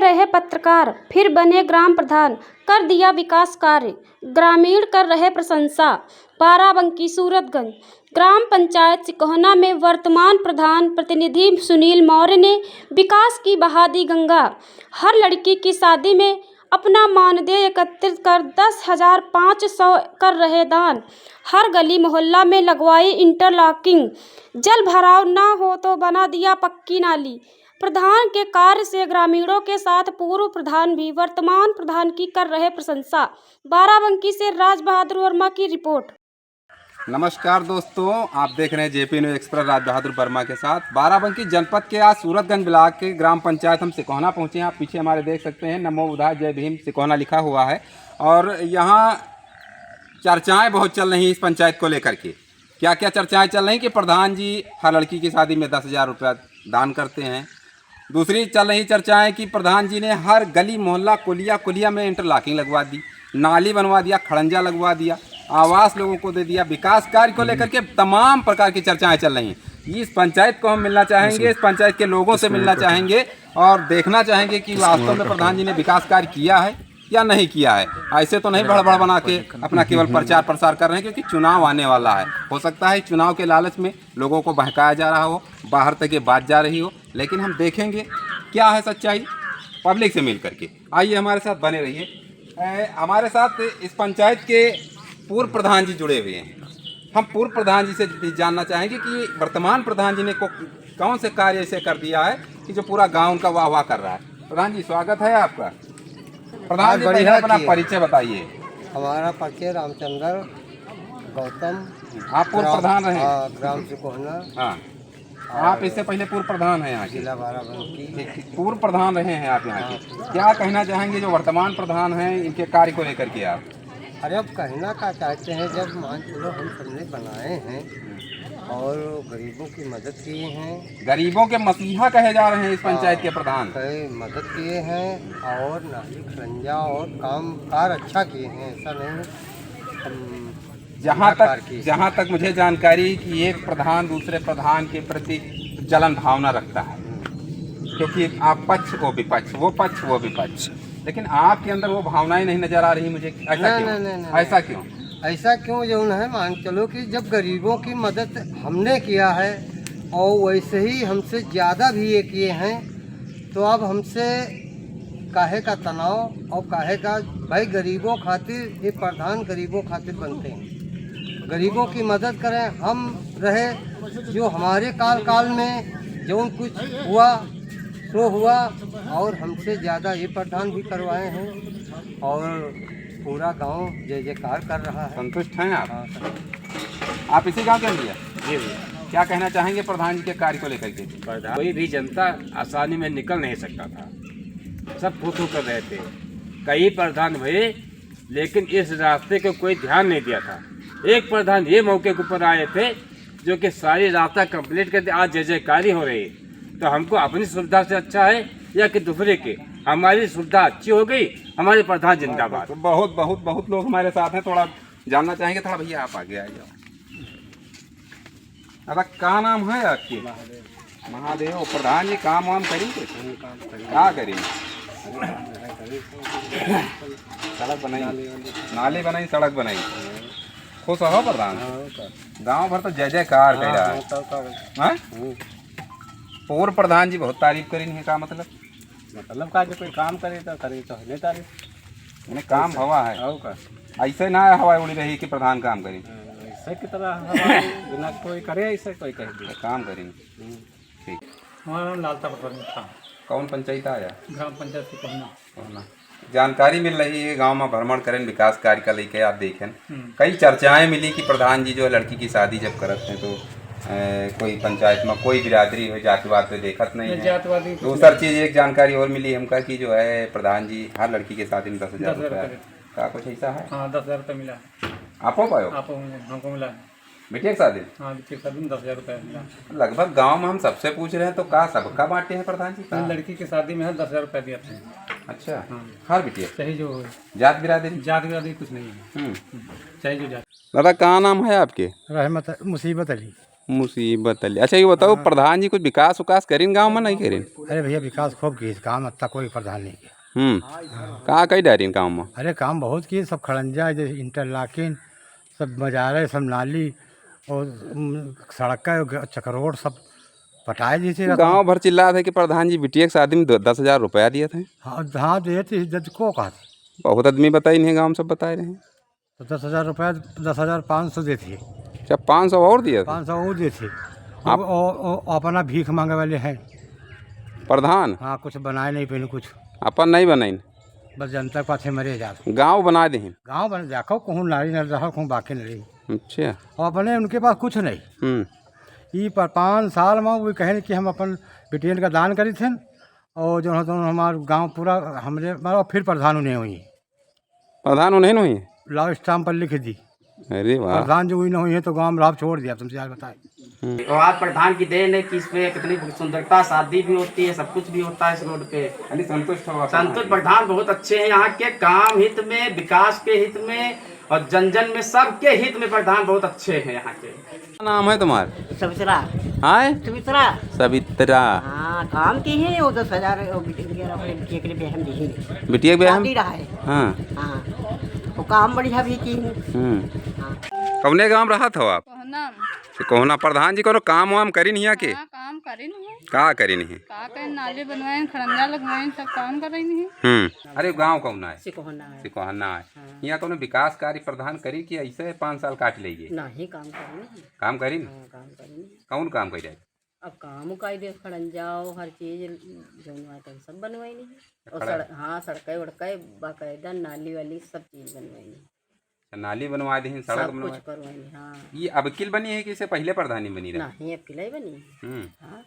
रहे पत्रकार, फिर बने ग्राम प्रधान, कर दिया विकास कार्य, ग्रामीण कर रहे प्रशंसा। बाराबंकी सूरतगंज ग्राम पंचायत सिकोहना में वर्तमान प्रधान प्रतिनिधि सुनील मौर्य ने विकास की बहा दी गंगा। हर लड़की की शादी में अपना मानदेय एकत्रित कर 10,500 कर रहे दान। हर गली मोहल्ला में लगवाई इंटरलॉकिंग, जल भराव ना हो तो बना दिया पक्की नाली। प्रधान के कार्य से ग्रामीणों के साथ पूर्व प्रधान भी वर्तमान प्रधान की कर रहे प्रशंसा। बाराबंकी से राज बहादुर वर्मा की रिपोर्ट। नमस्कार दोस्तों, आप देख रहे हैं JP news express Raj Bahadur Verma के साथ। बाराबंकी जनपद के आज सूरतगंज ब्लॉक के ग्राम पंचायत हम सिकोहना पहुंचे हैं। आप पीछे हमारे देख सकते हैं नमो बुधाय जय भीम सिकोहना लिखा हुआ है और यहाँ चर्चाएं बहुत चल रही हैं इस पंचायत को लेकर के। क्या क्या चर्चाएं चल रही कि प्रधान जी हर लड़की की शादी में 10,000 रुपया दान करते हैं। दूसरी चल रही चर्चाएं कि प्रधान जी ने हर गली मोहल्ला कुलिया में इंटरलॉकिंग लगवा दी, नाली बनवा दिया, खड़ंजा लगवा दिया, आवास लोगों को दे दिया। विकास कार्य को लेकर के तमाम प्रकार की चर्चाएं चल रही हैं। इस पंचायत को हम मिलना चाहेंगे, इस पंचायत के लोगों से मिलना चाहेंगे और देखना चाहेंगे कि वास्तव में प्रधान जी ने विकास कार्य किया है या नहीं किया है। ऐसे तो नहीं बड़ा बना के अपना केवल प्रचार प्रसार कर रहे हैं, क्योंकि चुनाव आने वाला है। हो सकता है चुनाव के लालच में लोगों को बहकाया जा रहा हो, बाहर तक ये बात जा रही हो, लेकिन हम देखेंगे क्या है सच्चाई पब्लिक से मिल करके। आइए हमारे साथ बने रहिए। हमारे साथ इस पंचायत के पूर्व प्रधान जी जुड़े हुए हैं। हम पूर्व प्रधान जी से जानना चाहेंगे कि वर्तमान प्रधान जी ने कौन से कार्य ऐसे कर दिया है कि जो पूरा गांव उनका वाह वाह कर रहा है। प्रधान जी स्वागत है आपका। प्रधान जी पहले अपना परिचय बताइए। हमारा परिचय रामचंद्र गौतम। आप पूर्व प्रधान रहे? ग्राम सिकोहना। हाँ, आप इससे पहले पूर्व प्रधान हैं यहाँ के? जिला बाराबंकी। पूर्व प्रधान रहे हैं आप यहाँ के। क्या कहना चाहेंगे जो वर्तमान प्रधान हैं इनके कार्य को लेकर के आप? अरे अब कहना क्या चाहते हैं, जब मान चलो हम सबने बनाए हैं और गरीबों की मदद किए हैं। गरीबों के मसीहा कहे जा रहे हैं इस पंचायत के प्रधान। मदद किए हैं और नाली खड़ंजा और काम कार अच्छा किए हैं, ऐसा नहीं। जहाँ तक मुझे जानकारी कि एक प्रधान दूसरे प्रधान के प्रति जलन भावना रखता है, क्योंकि आप पक्ष वो विपक्ष, वो पक्ष वो विपक्ष, लेकिन आपके अंदर वो भावनाएं नहीं नजर आ रही मुझे। ऐसा क्यों? ऐसा क्यों? ऐसा क्यों जो है, मान चलो कि जब गरीबों की मदद हमने किया है और वैसे ही हमसे ज़्यादा भी ये किए हैं, तो अब हमसे काहे का तनाव और काहे का भाई। गरीबों खातिर ये प्रधान गरीबों खातिर बनते हैं, गरीबों की मदद करें। हम रहे जो हमारे काल में जो कुछ हुआ तो हुआ और हमसे ज़्यादा ये प्रधान भी करवाए हैं और पूरा गांव जय जयकार कर रहा है। संतुष्ट हैं आप? हाँ। आप इसी गांव के हैं भैया? जी भैया। क्या कहना चाहेंगे प्रधान जी के कार्य को लेकर के? कोई भी जनता आसानी में निकल नहीं सकता था, सब खुश कर रहे थे। कई प्रधान हुए लेकिन इस रास्ते को कोई ध्यान नहीं दिया था। एक प्रधान ये मौके के ऊपर आए थे जो कि सारी रास्ता कंप्लीट करके आज जय जयकारी हो रही है। तो हमको अपनी सुविधा से अच्छा है या कि दूसरे के? हमारी सुविधा अच्छी हो गई, हमारे प्रधान जिंदाबाद। तो बहुत लोग हमारे साथ हैं, थोड़ा जानना चाहेंगे। थोड़ा भैया आप आगे आ जाओ। अब क्या नाम है आपके? महादेव। प्रधान जी काम वाम करेंगे? क्या करेंगे? सड़क बनाई, नाली बनाई, सड़क बनाई। खुश हो प्रधान? गांव भर तो जय जयकार कह रहा है। पूर्व प्रधान जी बहुत तारीफ करी है। का मतलब का जो कोई काम करे तो नहीं तारीफ। उन्हें काम हवा है का ऐसे ना हवा उड़ी रही कि प्रधान काम करें। ऐसे की तरह बिना कोई करे, ऐसे कोई कहे काम करेंगे। ठीक। हमारा नाम लालता पटवारी था। कौन पंचायत आया? ग्राम पंचायत सिकोहना। जानकारी मिल रही है गांव में भ्रमण करें विकास कार्य का लेके। आप देखें कई चर्चाएं मिली कि प्रधान जी जो है लड़की की शादी जब करते हैं तो कोई पंचायत में कोई बिरादरी हो जातिवाद पे देखत नहीं है। दूसरी चीज एक जानकारी और मिली हमका कि जो है प्रधान जी हर लड़की के शादी में 10,000 रुपया का कुछ ऐसा है। हाँ, 10,000 रुपये मिला। आपको पायो? आपको हमको मिला। बेटिया की शादी? हाँ, बेटिया की शादी में 10,000 रुपये मिला। लगभग गांव में हम सबसे पूछ रहे हैं तो का सबका बांटे हैं प्रधान जी? लड़की की शादी में 10,000 रुपये दिया था। अच्छा। हर बिटिया? सही जो जात बिरादरी कुछ नहीं है। चाहे जो जात। दादा क्या नाम है आपके? रहमत मुसीबत अली। मुसीबत अली। अच्छा ये बताओ प्रधान जी कुछ विकास उकास करीन गांव में नहीं करीन? अरे भैया विकास खूब की काम अब तक कोई प्रधान नहीं किया। कहाँ कई डारीन गाँव में? अरे काम बहुत किए, सब खड़ंजा जैसे इंटरलॉकिंग, सब बाजारे, सब नाली और सड़क का चक्रोड सब पटाए जैसे। गांव भर चिल्ला थे कि प्रधान जी बिटिया के शादी में 10,000 रुपया दिए थे। हाँ हाँ दिए थे, जज को कहा था। बहुत आदमी बताई नहीं, गाँव में सब बताए रहे। तो 10,000 रुपया, 10,500 दे थे। अच्छा 500 और दिए थे? 500 और दे थे। और अपना भीख मांगे वाले हैं प्रधान। हाँ, कुछ बनाए नहीं पहले, कुछ अपन नहीं बनाई, बस जनता के पाछे मरे जा। गाँव बना दे। गाँव बन देखो कहूँ नारी न रहा, कहूँ बाकी न रही। अच्छा। और अपने उनके पास कुछ नहीं। ये पर 5 साल में वो कहें कि हम अपन बेटियन का दान करी थे, और जो हमारे गांव पूरा हमरे फिर प्रधान उन्हें हुई। प्रधान उन्हें नहीं हुई? लाभ स्टाम्प पर लिख दी। अरे वाह। प्रधान जो हुई ना हुई है तो गांव में लाभ छोड़ दिया। तुमसे आज बताए तो आज प्रधान की देन है कि इसमें कितनी सुंदरता, शादी भी होती है, सब कुछ भी होता है इस रोड पे। संतोष प्रधान बहुत अच्छे हैं, यहाँ के काम हित में, विकास के हित में और जन जन में, सबके हित में प्रधान बहुत अच्छे हैं यहाँ के। क्या नाम है तुम्हारा? सवित्रा। हाँ सवित्रा। सवित्रा। हाँ काम की है वो 10,000 बिटिया के लिए बहन दी है। बिटिया के बहन रहा है। हाँ हाँ वो काम बढ़िया भी की है। कौने गांव रहा था आप? कोहना। प्रधान जी को काम वाम करी नहीं के? काम करे नहीं। का करी नहीं? का करे, नाले बनवाए, खड़ंजा लगवाए, सब काम कर रही नहीं। अरे गांव कौन है? सिकोहना है। है। यहाँ कोनो विकास कार्य प्रधान करी कि ऐसे 5 साल काट लेगी? नहीं काम करें। काम करी न? काम करें। कौन काम कर? अब काम का दे खड़ंजाओ हर चीज जो तो सब बनवाई नहीं। और हाँ सड़कें वड़कें बाकायदा, नाली वाली सब चीज बनवाई। नाली बनवा दी, सड़क सब कुछ बनवा। करवाई। हाँ ये अब किल बनी है कि इससे पहले प्रधानी बनी रही? नहीं अब किलाई बनी। हाँ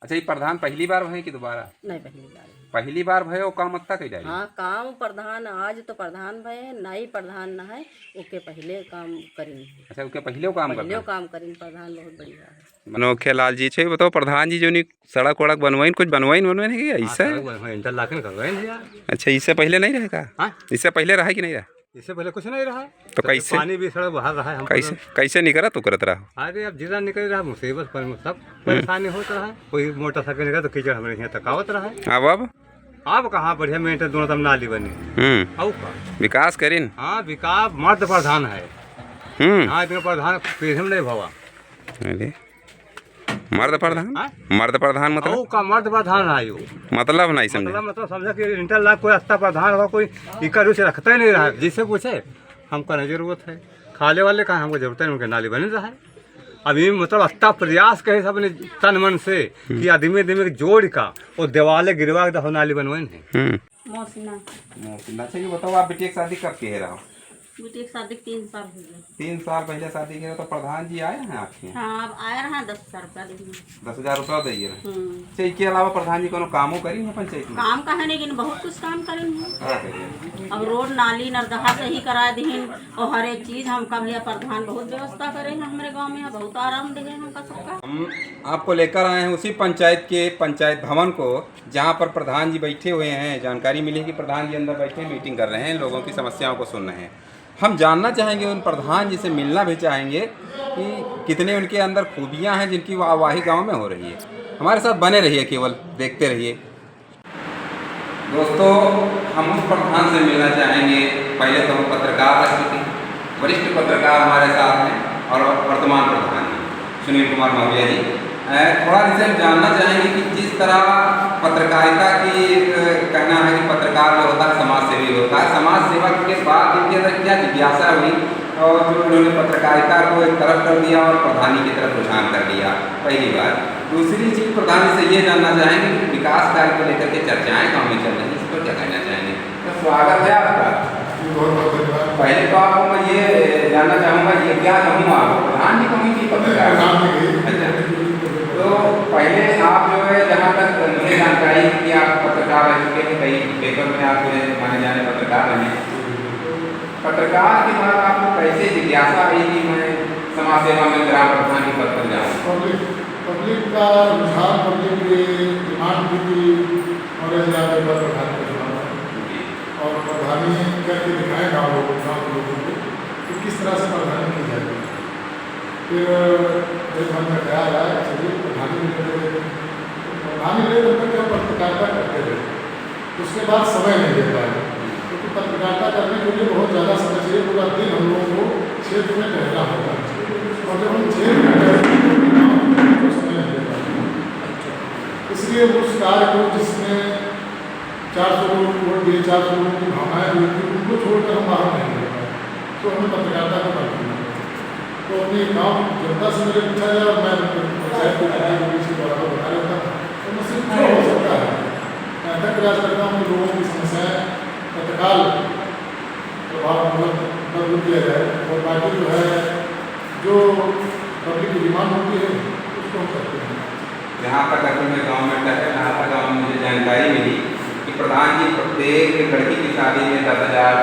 अच्छा ये प्रधान पहली बार भय कि दोबारा? नहीं पहली बार। पहली बार भयो काम अत्ता कई डाली? हाँ काम प्रधान आज तो प्रधान भय, नाई प्रधान न है, उसके पहले काम करें। अच्छा उसके पहले काम कर? पहले काम करें, प्रधान बहुत बढ़िया है। मनोखे लाल जी छे बताओ प्रधान जी जो नहीं सड़क वड़क बनवाइन कुछ बनवाइन है ऐसा? इंटरलॉकिंग करवाएं यार। अच्छा इससे पहले नहीं रहेगा? हाँ? इससे पहले रहा कि नहीं रहा? इससे पहले कुछ नहीं रहा। तो कैसे? पानी भी सड़क बाहर रहा है। कैसे नहीं करा तो करत रहा? अरे अब जिला निकल रहा, मुसीबत पर सब परेशानी होता रहा। कोई मोटरसाइकिल निकला तो कीचड़ हमारे यहाँ तकावत रहा। अब कहाँ बढ़िया मेंटेन दोनों तब नाली बनी। अब विकास करीन? हाँ विकास मर्द प्रधान है। हाँ इतना प्रधान पीढ़ी में नहीं भवा। अरे मर्द प्रधान? हाँ? मर्द प्रधान मतलब? का मर्द प्रधान है यो। मतलब नहीं समझे? मतलब समझा कि इंटरलॉक कोई अच्छा प्रधान होगा, कोई इक्का रुचि रखता ही नहीं रहा। जिससे पूछे हमको नहीं जरूरत है, खाले वाले का हमको जरूरत है, उनके नाली बने रहा है। अभी मतलब अच्छा प्रयास कहे सब अपने तन मन से कि आदमी आदमी जोड़ का और दिवाले गिरवा के नाली बनवाए। मौसना। अच्छा ये बताओ आप बेटी की शादी कब के रहा? बेटी की शादी 3 साल हो गए। 3 साल पहले शादी किया तो प्रधान जी आए हैं आपके? हाँ अब आए रहा 10,000 रुपया देंगे। 10,000 रुपया दिए? अच्छा इसके अलावा प्रधान जी कोनो कामों करी है पंचायत में? काम का है लेकिन बहुत कुछ काम करेंगे। क्या करिए? अब रोड नाली नरदहा से ही करा दीन और हर एक चीज हमका भैया प्रधान बहुत व्यवस्था करे हैं हमारे गांव में, बहुत आराम दे हमका सबका। हम आपको लेकर आए हैं उसी पंचायत के पंचायत भवन को जहां पर प्रधान जी बैठे हुए हैं। जानकारी मिली कि प्रधान जी अंदर बैठे मीटिंग कर रहे हैं, लोगों की समस्याओं को सुन रहे हैं। हम जानना चाहेंगे उन प्रधान जी से, मिलना भी चाहेंगे कि कितने उनके अंदर खूबियां हैं जिनकी वाहवाही गांव में हो रही है। हमारे साथ बने रहिए, केवल देखते रहिए। दोस्तों हम उस प्रधान से मिलना चाहेंगे। पहले तो हम पत्रकार रह चुके हैं, वरिष्ठ पत्रकार हमारे साथ हैं और वर्तमान प्रधान हैं सुनील कुमार मौर्य जी। थोड़ा इनसे हम जानना चाहेंगे कि जिस तरह पत्रकारिता की कहना है कि पत्रकार जो होता है समाज सेवी होता है, समाज सेवा के बाद इनके अंदर क्या जिज्ञासा हुई और जो उन्होंने पत्रकारिता को एक तरफ कर दिया और प्रधानी की तरफ रुझान कर दिया पहली बार। दूसरी चीज़ प्रधानी से ये जानना चाहेंगे कि विकास कार्य को लेकर के चर्चाएँ गाँव में चल रही हैं, इस पर क्या कहना चाहेंगे? तो स्वागत है आपका। पहले तो आपको मैं ये जानना चाहूँगा, ये क्या कहूँगा प्रधान जी कहूँ कि पत्रकार? अच्छा तो पहले आप जो है जहाँ तक मुझे जानकारी कि आप पत्रकार रह चुके हैं, कई पेपर में आप माने जाने पत्रकार रहे हैं। पत्रकार के बाद आपको कैसे जिज्ञासा आई कि मैं समाज सेवा में ग्राम प्रधान के पद पर जाऊँ? पब्लिक का रुझान, पब्लिक की डिमांड भी थी और प्रधान का चुनाव और प्रधानी करके दिखाए गाँव लोगों को कि किस तरह से प्रधानी की जाती है। फिर मेरे मन में ख्याल आया चलिए प्रधानी ले लेते हैं। प्रधानी ले तब तक पत्रकारिता करते रहे, उसके बाद समय नहीं दे पाए, क्योंकि पत्रकारिता करने के लिए बहुत ज़्यादा समय चाहिए। पूरा दिन हम लोगों को क्षेत्र में टहलना होता है, और जब हम क्षेत्र में टहलते तो समय नहीं दे पाते। इसलिए उस कार्य को जिसमें 400 लोग वोट दिए, 400 लोगों की भावनाएँ हुई थी, उनको छोड़कर हम बाहर नहीं दे पाए, तो हमें पत्रकारिता को करना है। तो अपनी गाँव जनता से मेरे पूछा जाए, और मैं पंचायत के अधिकारी के द्वारा बता रहा था, तो मुझसे जो हो सकता है मैं अथक प्रयास करता हूँ कि लोगों की समस्याएँ तत्काल प्रभाव दूर किया जाए, और बाकी जो है जो पब्लिक की डिमांड होती है उसको हम करते हैं। जहाँ तक अगर मैं गाँव में टहल रहा था, गाँव में मुझे जानकारी मिली कि प्रधान जी प्रत्येक लड़की की शादी में 10,000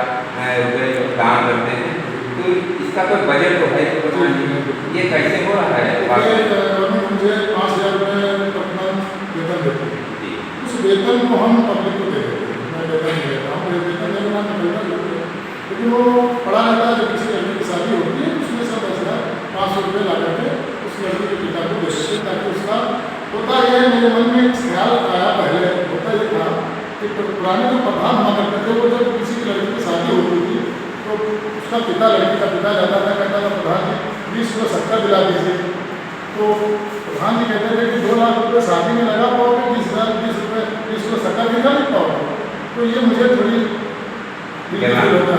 रुपये दान करते हैं, तो इसका कोई बजट तो है प्रधान जी, ये कैसे हो रहा है? मुझे 5,000 रुपये प्रतिमाह वेतन देते हैं, उस वेतन को हम पब्लिक को दे देते हैं। मैं वेतन नहीं देता हूँ, वेतन देना लेकिन वो पढ़ा रहता है। जब किसी लड़की की शादी होती है उसमें से 10,500 रुपये ला करके उस लड़की के पिता को दे देते हैं, ताकि उसका होता ये मेरे मन में एक ख्याल आया। पहले होता ये था कि पुराने जो प्रधान हुआ करते थे, वो जब किसी की लड़की की शादी होती थी तो उसका पिता, लड़की का पिता जाता था, कहता था प्रधान जी 20 किलो शक्कर दिला दीजिए। तो प्रधान जी कहते थे कि 2 लाख रुपये शादी में लगा पाओगे, 20 किलो शक्कर दिला नहीं पाओगे। तो ये मुझे थोड़ी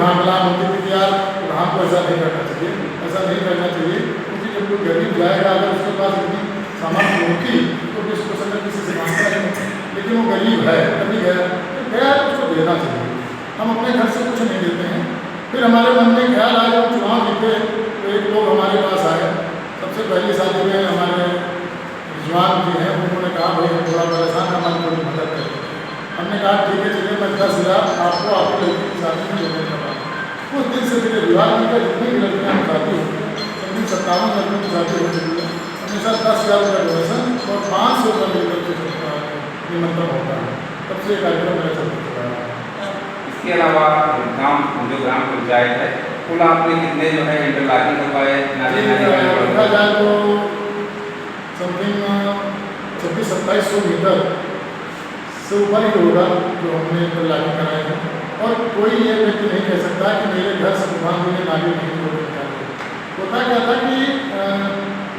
हाँ मिलान होती थी कि यार प्रधान को ऐसा नहीं करना चाहिए, ऐसा नहीं करना चाहिए, क्योंकि जब कोई गरीब जाएगा अगर उसके पास इतनी सामर्थ्य होती तो 20 किलो शक्कर किसी से मांगता नहीं, लेकिन वो गरीब है, कभी गया तो उसको देना चाहिए। हम अपने घर से कुछ नहीं देते हैं। फिर हमारे मन में ख्याल आया, जब चुनाव जीते तो एक लोग हमारे पास आए। सबसे पहली शादी में हमारे जवान जी हैं, उन्होंने कहा भाई हम थोड़ा परेशान है, हमारी थोड़ी मदद करें। हमने कहा ठीक है चलिए, मैं 10,000 आपको आपकी लड़की की शादी में देने का बात। उस दिन से मेरे विवाह में जितनी भी लड़कियाँ शादी होती हैं, करीब 57 लड़कियों की शादी हो चुकी है। हमेशा 10,000 रुपये डोनेशन और 500 रुपये मिलकर के निमंत्रण होता है। तब से कार्यक्रम मेरा चलता है। इसके अलावा जो ग्राम पंचायत है, कुल आपने कितने जो है इंटरलॉकिंग करवाए? देखा जाए तो समथिंग 26-2700 मीटर से ऊपर ही होगा जो हमने इंटरलॉकिंग कराए हैं। और कोई ये व्यक्ति नहीं कह सकता कि मेरे घर से प्रधान जी ने नाली नहीं निकाले। होता क्या था कि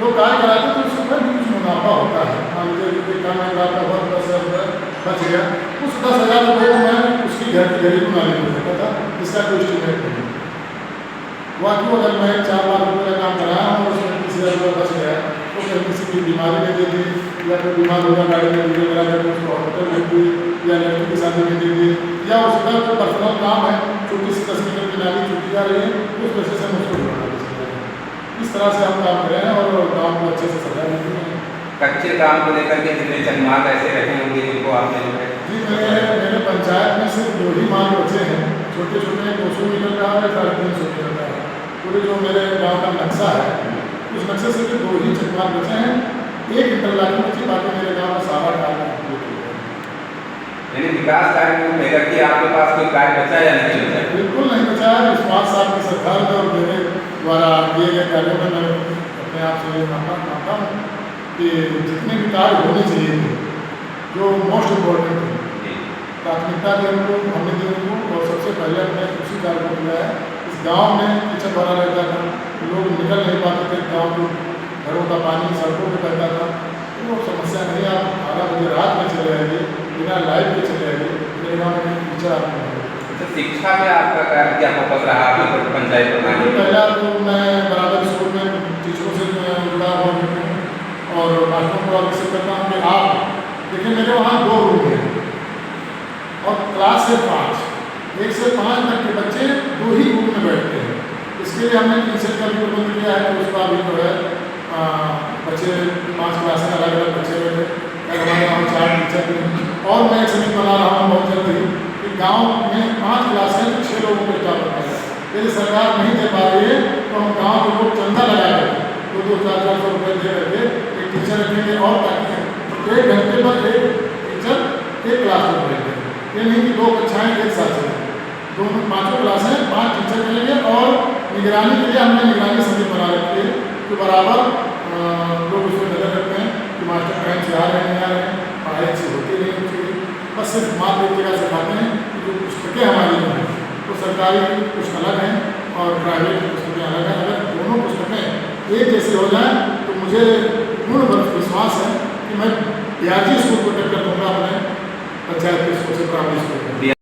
लोग कार्य कराते तो उसके ऊपर भी कुछ मुनाफा होता है। मान लीजिए काम का बहुत 10,000 रुपये बच गया, उस 10,000 रुपये को मैं उसकी घर की गरीब नाली हो सकता था, इसका कोई स्टीमेट नहीं। वाकई अगर मैं 4 लाख रुपये का काम कराया हूँ और उसमें 30,000 रुपये बच गया, तो फिर किसी की बीमारी में दे दी, या कोई बीमार होगा गाड़ी में वीडियो करा करके उसको हॉस्पिटल भेज दी, या लड़की की शादी में दे दी, या उसका कोई पर्सनल काम है, छोटी सी 10 मीटर की नाली छूटी जा रही है, उस वजह से हम उसको जुड़ा दे सकते हैं। इस तरह से हम काम करें और काम को अच्छे से सजा लेते हैं। कच्चे काम को लेकर के जितने चंदमार्ग ऐसे रखे होंगे जिनको आपने जो है? जी मेरे पंचायत में सिर्फ 2 ही मार्ग बचे हैं, छोटे छोटे 200 मीटर का है, 350 मीटर का है। पूरे जो मेरे गाँव का नक्शा है, उस नक्शे से 2 ही चंदमार्ग बचे हैं, एक इंटरलॉकिंग बची, बाकी मेरे गाँव में सारा कार्य यानी विकास कार्य को लेकर के आपके पास कोई कार्य बचा या नहीं बचा? बिल्कुल नहीं बचा है। इस 5 साल की सरकार में और मेरे द्वारा किए गए कार्यों में मैं अपने आप से ये मानता हूँ कि जितने भी कार्य होने चाहिए थे, जो मोस्ट इम्पोर्टेंट थे, प्राथमिकता दी हमने दी उनको। और सबसे पहले हमने उसी कार्य को किया है। इस गाँव में कीचड़ भरा रहता था, लोग निकल नहीं पाते थे, गाँव के घरों का पानी सड़कों पर बहता था। वो समस्या नहीं, आप 12 बजे रात में चले आइए, बिना लाइट के चले आइए, मेरे गाँव में कीचड़ आपको तो शिक्षा में आपका क्या फोकस रहा आपके पंचायत प्रधान? पहला तो मैं बराबर स्कूल में टीचरों से जुड़ा हुआ हूँ और मास्टरों को आग्रह करता हूँ कि आप देखिए मेरे वहाँ 2 रूम हैं और क्लास है 5, 1 से 5 तक के बच्चे 2 ही रूम में बैठते हैं। इसके लिए हमने टीचर का भी प्रबंध किया है, तो उसका भी जो है बच्चे 5 क्लासें अलग अलग बच्चे बैठे। हमारे यहाँ 4 टीचर भी, और मैं एक समिति बना रहा हूँ बहुत जल्द ही कि गाँव में 5 क्लासें तो 6 लोगों को स्टाफ रखा जाए। यदि सरकार नहीं दे पा रही है तो हम गाँव के लोग चंदा लगा करके 200-400 रुपये दे करके एक टीचर रखेंगे, और ताकि 1 घंटे पर एक टीचर एक क्लास में पढ़ेंगे। ये नहीं कि 2 कक्षाएँ एक साथ चलें, दोनों 5 क्लासें 5 टीचर करेंगे। और निगरानी के लिए हमने निगरानी समिति बना रखी है कि बराबर टाइम से आ रहे हैं नहीं आ रहे हैं, पढ़ाई अच्छी होती नहीं होती है। बस सिर्फ मात्र एक जगह सिखाते हैं कि जो पुस्तकें हमारी जो हैं वो सरकारी कुछ अलग हैं और प्राइवेट की पुस्तकें अलग हैं। अगर दोनों पुस्तकें एक जैसी हो जाएं तो मुझे पूर्ण विश्वास है कि मैं PRG स्कूल को टक्कर दूंगा अपने पंचायत के स्कूल से प्राइमरी स्कूल में।